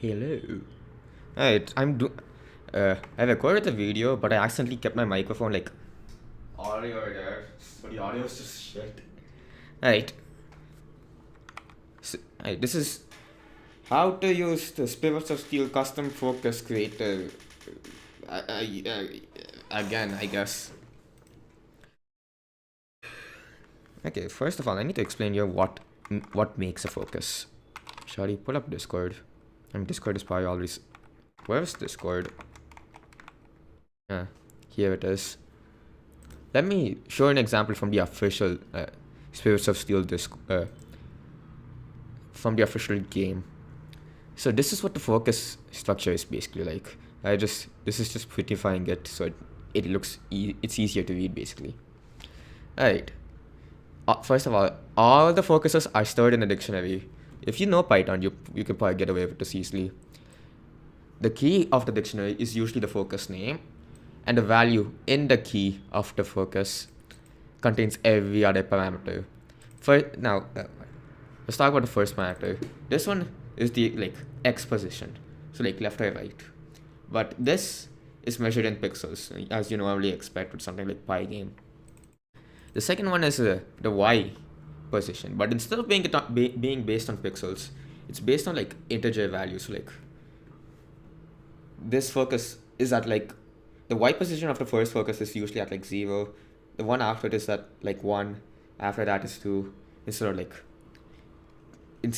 Hello. Alright, I recorded the video, but I accidentally kept my microphone like all the way over there, so the audio is just shit. Alright, alright, this is how to use the Spirits of Steel custom focus creator. Again, I guess. Okay, first of all, I need to explain here what makes a focus. Shall we pull up Discord? Discord is probably always. Where's Discord? Here it is. Let me show an example from the official Spirits of Steel from the official game. So this is what the focus structure is basically like. This is just prettifying it so it looks it's easier to read basically. Alright. First of all the focuses are stored in a dictionary. If you know Python, you can probably get away with this easily. The key of the dictionary is usually the focus name, and the value in the key of the focus contains every other parameter. Let's talk about the first parameter. This one is the x position, so like left or right. But this is measured in pixels, as you normally expect with something like Pygame. The second one is the y position, but instead of being based on pixels, it's based on like integer values. So like this focus is at like the y position of the first focus is usually at like 0. The one after it is at like 1. After that is 2. Instead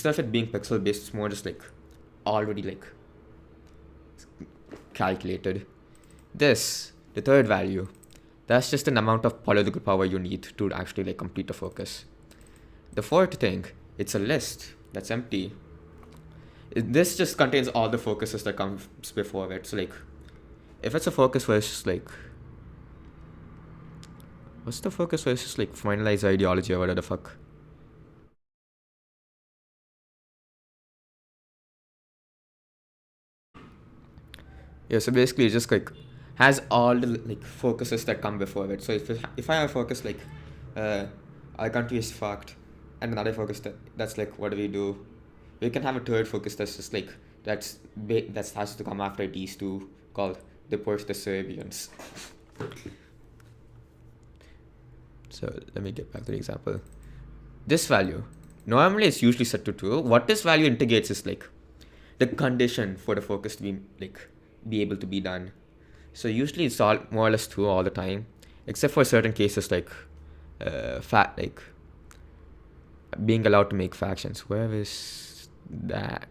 of it being pixel based, it's more just like already like calculated. This, the third value, that's just an amount of political power you need to actually like complete the focus. The fourth thing, it's a list that's empty. This just contains all the focuses that comes before it. So like, if it's a focus where it's just like, what's the focus where it's just like finalize ideology or whatever the fuck? Yeah, so basically it just like has all the like focuses that come before it. So if I have a focus like our country is fucked, and another focus that's like what do we do? We can have a third focus that's just like that has to come after these two, called deport the Serbians. So let me get back to the example. This value normally it's usually set to 2. What this value integrates is like the condition for the focus to be able to be done. So usually it's all more or less 2 all the time, except for certain cases like being allowed to make factions. Where is that?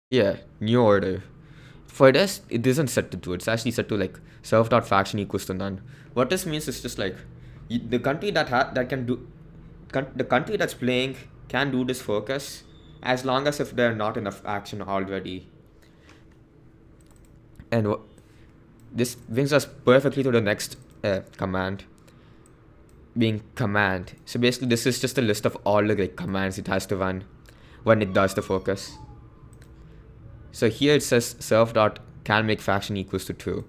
Yeah, new order. For this, it isn't set to 2. It's actually set to like self.faction equals to none. What this means is just like the country the country that's playing can do this focus as long as if they're not in a faction already. And this brings us perfectly to the next command, being command. So basically, this is just a list of all the like commands it has to run when it does the focus. So here it says self.can make faction equals to 2.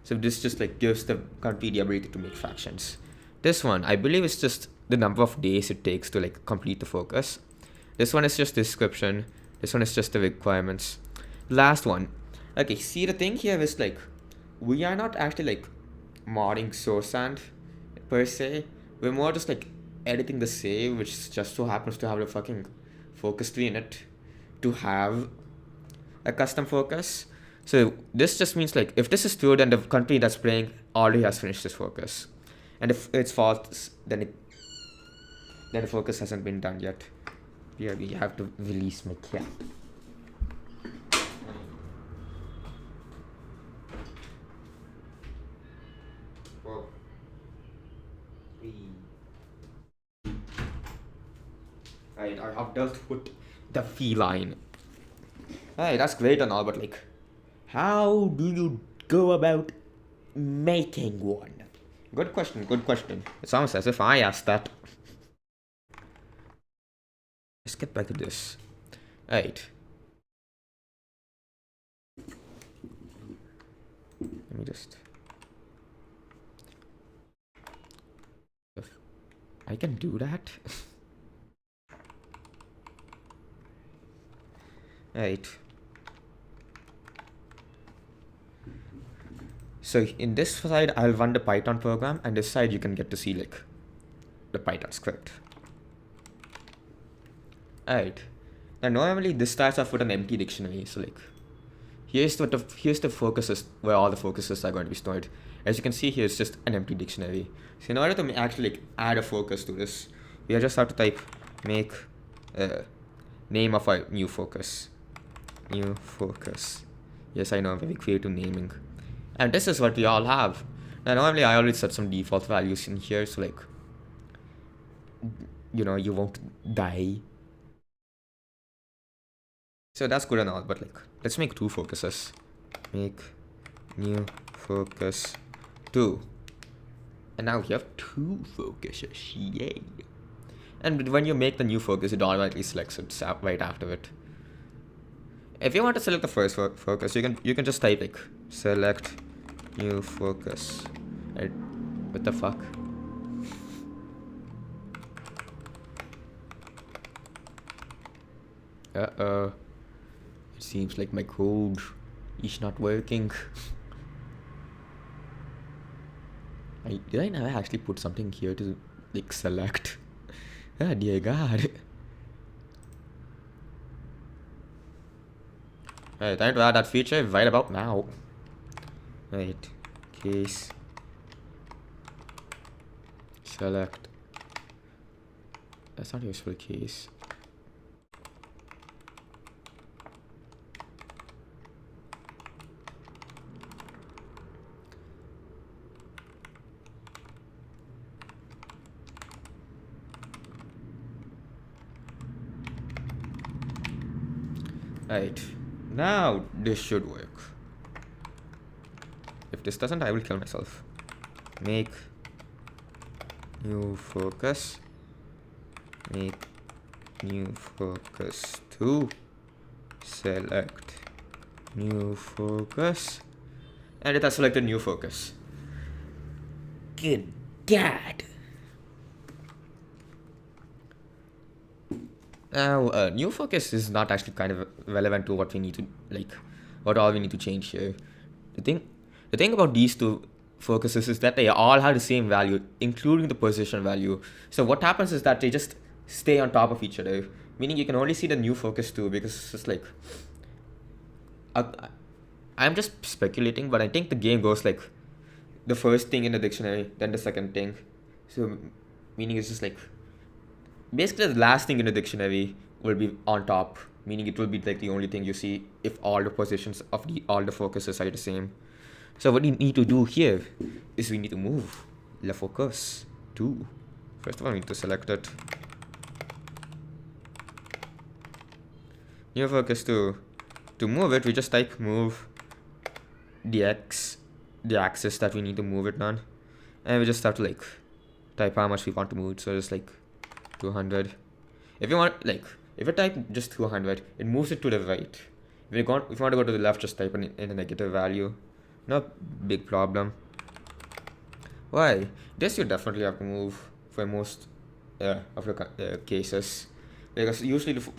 So this just like gives the country the ability to make factions. This one, I believe it's just the number of days it takes to like complete the focus. This one is just description. This one is just the requirements. Last one. Okay, see the thing here is like we are not actually like modding SourceSand per se. We're more just like editing the save, which just so happens to have the fucking focus tree in it to have a custom focus. So this just means like if this is true, then the country that's playing already has finished this focus, and if it's false, then the focus hasn't been done yet. Yeah, we have to release my cat. Right, I have dealt with the feline. Hey, that's great and all, but like, how do you go about making one? Good question, good question. It sounds as if I asked that. Let's get back to this. Right. Let me just... I can do that. Right. So in this side, I'll run the Python program, and this side you can get to see like the Python script. Alright. Now normally this starts off with an empty dictionary. So like here's the focuses where all the focuses are going to be stored. As you can see here, it's just an empty dictionary. So in order to actually like add a focus to this, we just have to type make name of our new focus. New focus. Yes, I know, very creative naming. And this is what we all have. Now normally I already set some default values in here, so like, you know, you won't die. So that's good and all, but like, let's make 2 focuses. Make new focus 2. And now we have 2 focuses, yay. And when you make the new focus, it automatically selects it right after it. If you want to select the first focus, you can just type like select new focus. What the fuck? Uh-oh. It seems like my code is not working. Did I never actually put something here to like select? Oh dear god. Alright, time to add that feature right about now. Right, case select. That's not useful case. Right, now this should work. If this doesn't, I will kill myself. Make new focus. Make new focus 2. Select new focus. And it has selected new focus. Good God. Now, new focus is not actually kind of relevant to what we need to, like, what all we need to change here. The thing about these 2 focuses is that they all have the same value, including the position value. So what happens is that they just stay on top of each other, meaning you can only see the new focus 2 because it's just like, I'm just speculating, but I think the game goes like the first thing in the dictionary, then the second thing. So meaning it's just like, basically the last thing in the dictionary will be on top, meaning it will be like the only thing you see if all the positions of all the focuses are the same. So what we need to do here is we need to move the focus 2. First of all, we need to select it. New focus 2. To move it, we just type move the axis that we need to move it on, and we just have to like type how much we want to move. So just like 200. If you want, like, if you type just 200, it moves it to the right. If you want to go to the left, just type in a negative value. No big problem. Why? This you definitely have to move for most of the cases, because usually the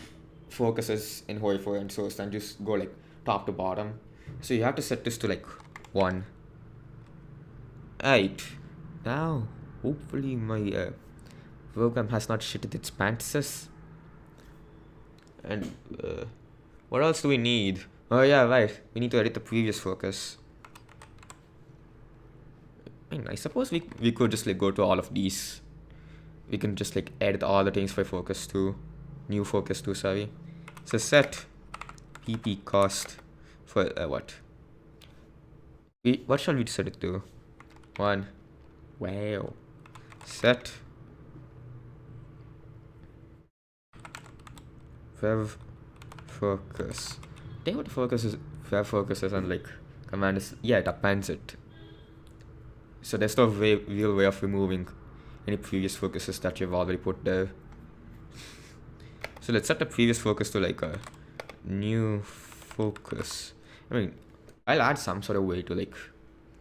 focuses in HOI4 and source and just go like top to bottom. So you have to set this to like 1. Right. Now, hopefully my program has not shitted its pants. And what else do we need? Oh yeah, right. We need to edit the previous focus. I mean, I suppose we could just like go to all of these. We can just like edit all the things for focus 2. New focus 2, sorry. So set pp cost for what? What shall we set it to? 1. Wow. Set Rev focus. I think what focus is, Rev focus is on like command is, yeah, it appends it. So there's no real way of removing any previous focuses that you've already put there. So let's set the previous focus to like a new focus. I mean, I'll add some sort of way to like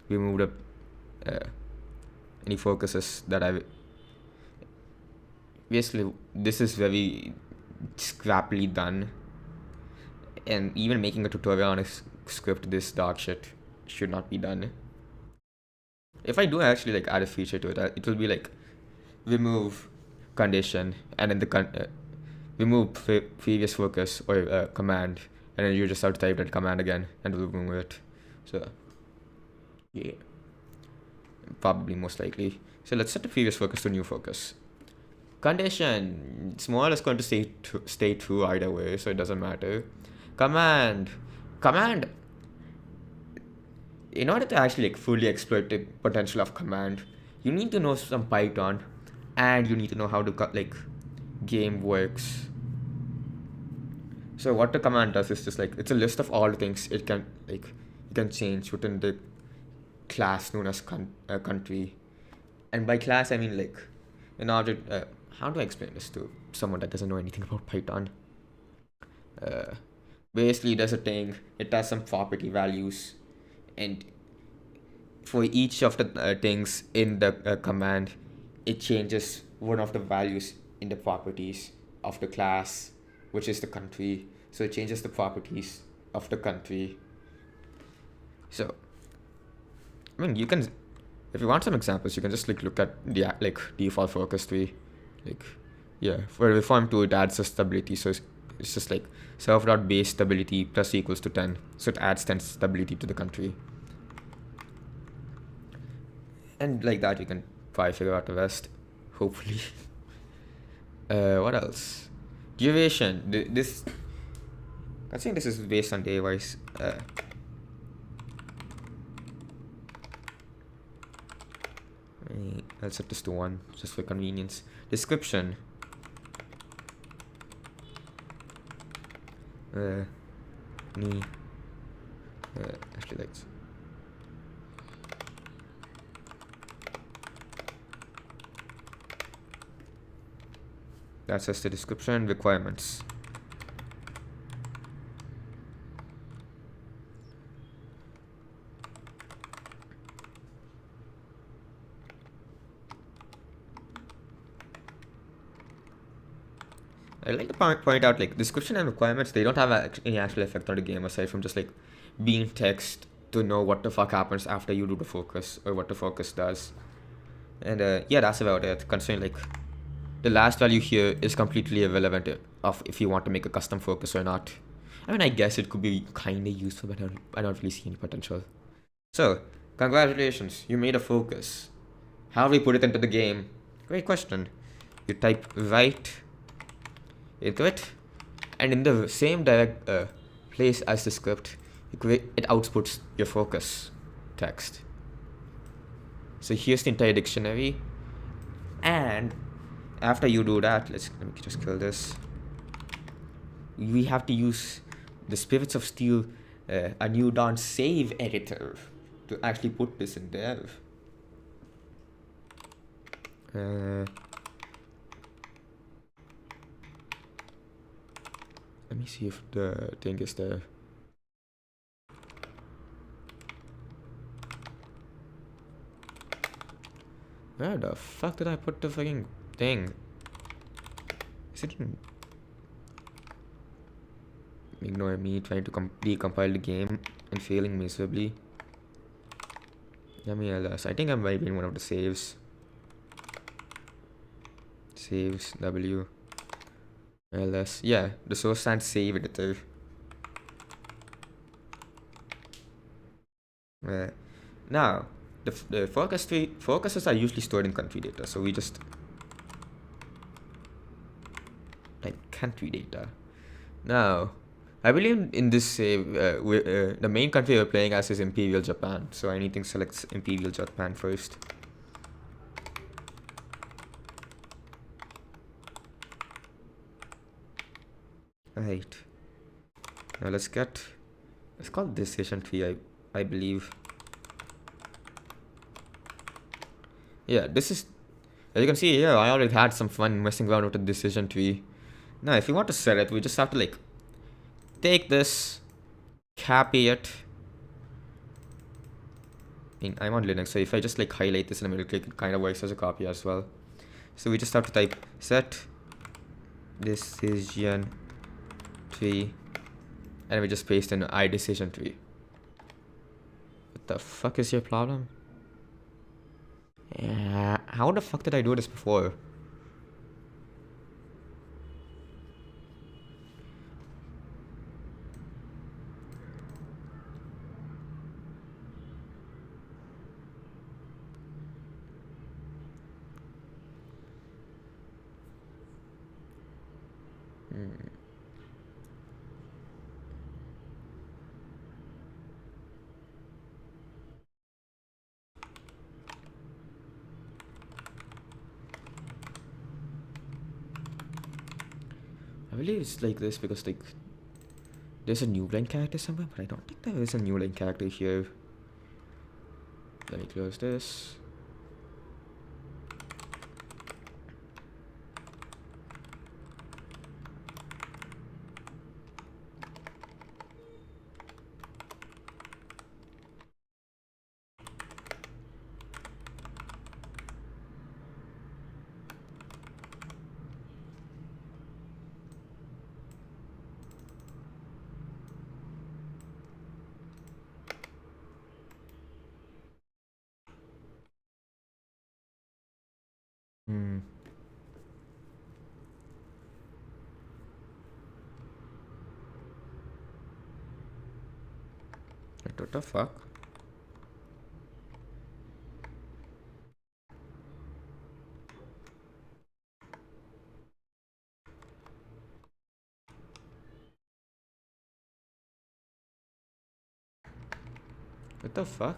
remove the any focuses that basically this is very scrappily done, and even making a tutorial on a script this dog shit should not be done. If I do actually like add a feature to it, it will be like remove condition and then remove previous focus or command, and then you just have to type that command again and remove it. So yeah, probably most likely. So let's set the previous focus to new focus. Condition, it's more or less going to stay true either way, so it doesn't matter. Command, in order to actually like fully exploit the potential of command, you need to know some Python, and you need to know how to like game works. So what the command does is just like it's a list of all the things it can change within the class known as country. And by class I mean like an object. How do I explain this to someone that doesn't know anything about Python? Basically there's a thing, it has some property values, and for each of the things in the command, it changes one of the values in the properties of the class, which is the country. So it changes the properties of the country. So I mean, you can, if you want some examples, you can just like look at the like default focus tree, like yeah, for reform 2 it adds a stability. So it's just like server.base stability plus equals to 10, so it adds 10 stability to the country, and like that you can probably figure out the rest, hopefully. What else? Duration. This, I think this is based on day wise. I'll set this to 1 just for convenience. Description. Actually like this. That's just the description. Requirements. I like to point out like description and requirements, they don't have any actual effect on the game aside from just like being text to know what the fuck happens after you do the focus or what the focus does. And yeah, that's about it. Considering like the last value here is completely irrelevant of if you want to make a custom focus or not. I mean, I guess it could be kind of useful, but I don't really see any potential. So, congratulations, you made a focus. How do we put it into the game? Great question. You type write into it, and in the same direct place as the script, it outputs your focus text. So here's the entire dictionary, and after you do that, let me just kill this. We have to use the Spirits of Steel A New Dawn save editor to actually put this in there. Let me see if the thing is there. Where the fuck did I put the fucking thing? Is it in... Ignore me trying to decompile the game and failing miserably. LS. I think I might be in one of the saves. Saves W. LS. Yeah, the source and save editor. Now, the focuses are usually stored in country data, so we just type country data. Now, I believe in this save, the main country we're playing as is Imperial Japan, so anything selects Imperial Japan first. Right. Now let's call decision tree, I believe. Yeah, this is, as you can see here, I already had some fun messing around with the decision tree. Now if you want to set it, we just have to like take this, copy it. I mean, I'm on Linux, so if I just like highlight this in the middle click, it kind of works as a copy as well. So we just have to type set decision tree, and we just paste in I decision tree. What the fuck is your problem? Yeah, how the fuck did I do this before? I believe it's like this because like there's a new line character somewhere, but I don't think there is a new line character here. Let me close this. What the fuck? What the fuck?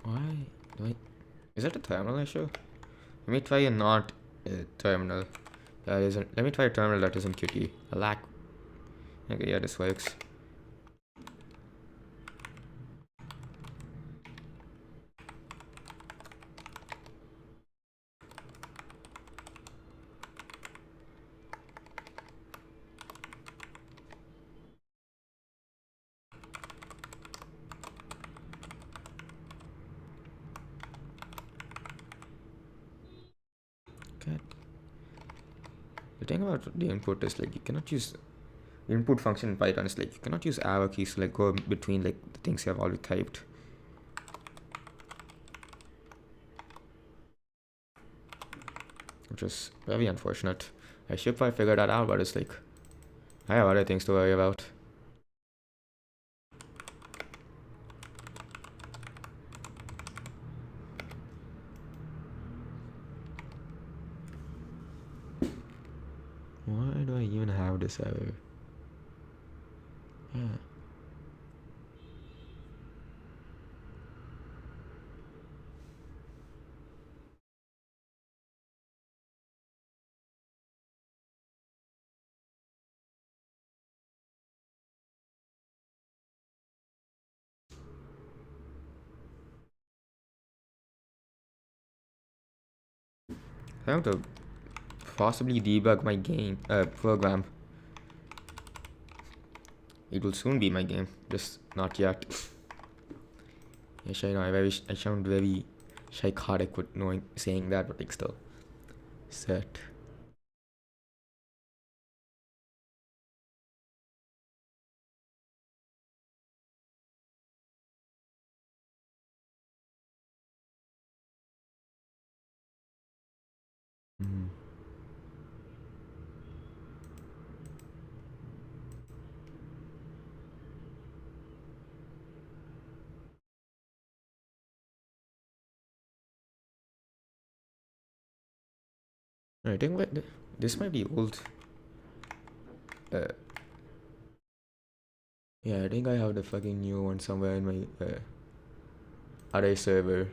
Why? Wait. Is that a terminal issue? Let me try a not terminal. That isn't. Let me try a terminal that isn't Qt. A lack. Okay, yeah, this works. Okay. The thing about the input is like you cannot use the input function in Python is like you cannot use arrow keys to like go between like the things you have already typed. Which is very unfortunate. I should probably figure that out, but it's like I have other things to worry about. Why do I even have this error? Yeah. I have to possibly debug my game program. It will soon be my game, just not yet. Yes, I know. I sound very psychotic with saying that, but like still. Set. I think this might be old. Yeah, I think I have the fucking new one somewhere in my other server.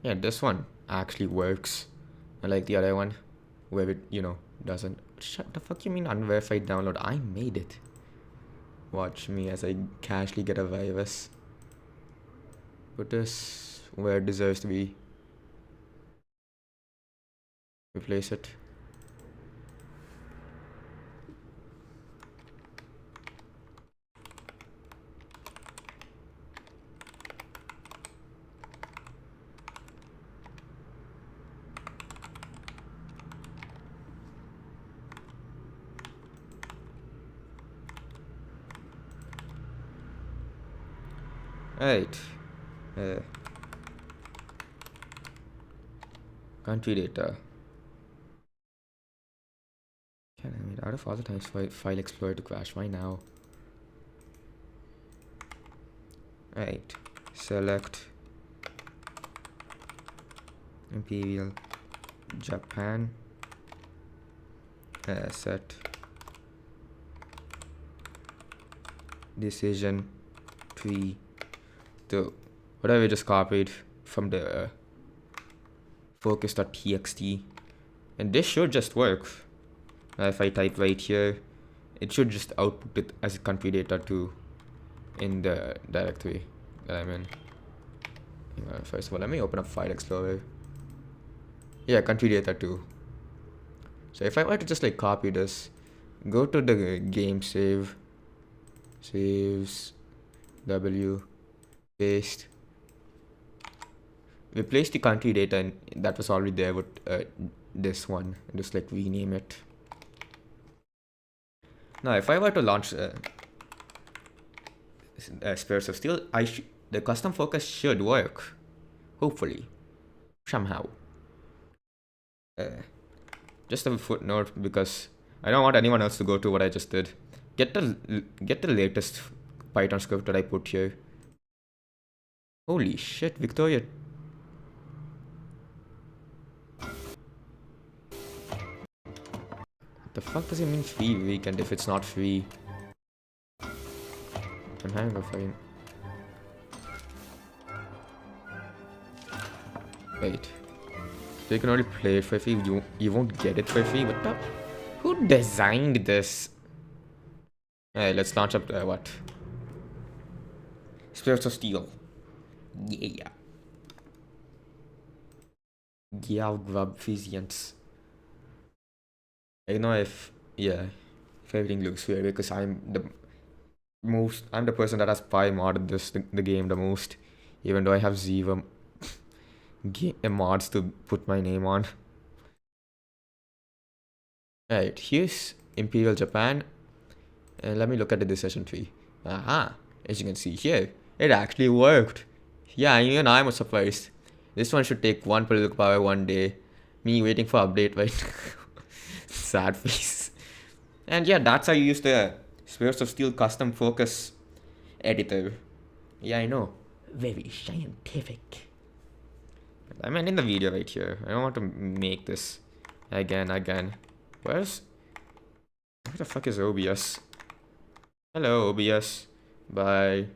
Yeah, this one actually works. Unlike the other one, where it, doesn't. Shut the fuck you mean unverified download? I made it. Watch me as I casually get a virus. Put this where it deserves to be. Replace it. Right. Country data. Can I mean, out of all the times file explorer to crash, why now? Right. Select Imperial Japan. Set decision tree to whatever we just copied from the focus.txt, and this should just work. If I type right here, it should just output it as country data too in the directory that I'm in. First of all, let me open up File Explorer. Yeah, country data too. So if I were to just like copy this, go to the game save, saves, W, paste, replace the country data and that was already there with this one, just like rename it. Now if I were to launch Spirits of Steel, the custom focus should work, hopefully, somehow. Just a footnote, because I don't want anyone else to go to what I just did. Get the latest Python script that I put here. Holy shit, Victoria. What the fuck does it mean free weekend if it's not free? I'm having a fine. Wait. So you can only play it for free, you won't get it for free? What the? Who designed this? Alright, let's launch up what? Spirits of Steel. Yeah. Yeah, grub physians. I don't know if everything looks weird because I'm the person that has modded the game the most, even though I have zero mods to put my name on. Alright, here's Imperial Japan. And let me look at the decision tree. Aha! As you can see here, it actually worked. Yeah, even I'm surprised. This one should take one political power one day. Me waiting for update, right? Sad face. And yeah, that's how you use the Spirits of Steel custom focus editor. Yeah, I know. Very scientific. I'm ending the video right here. I don't want to make this again. Where the fuck is OBS? Hello, OBS. Bye.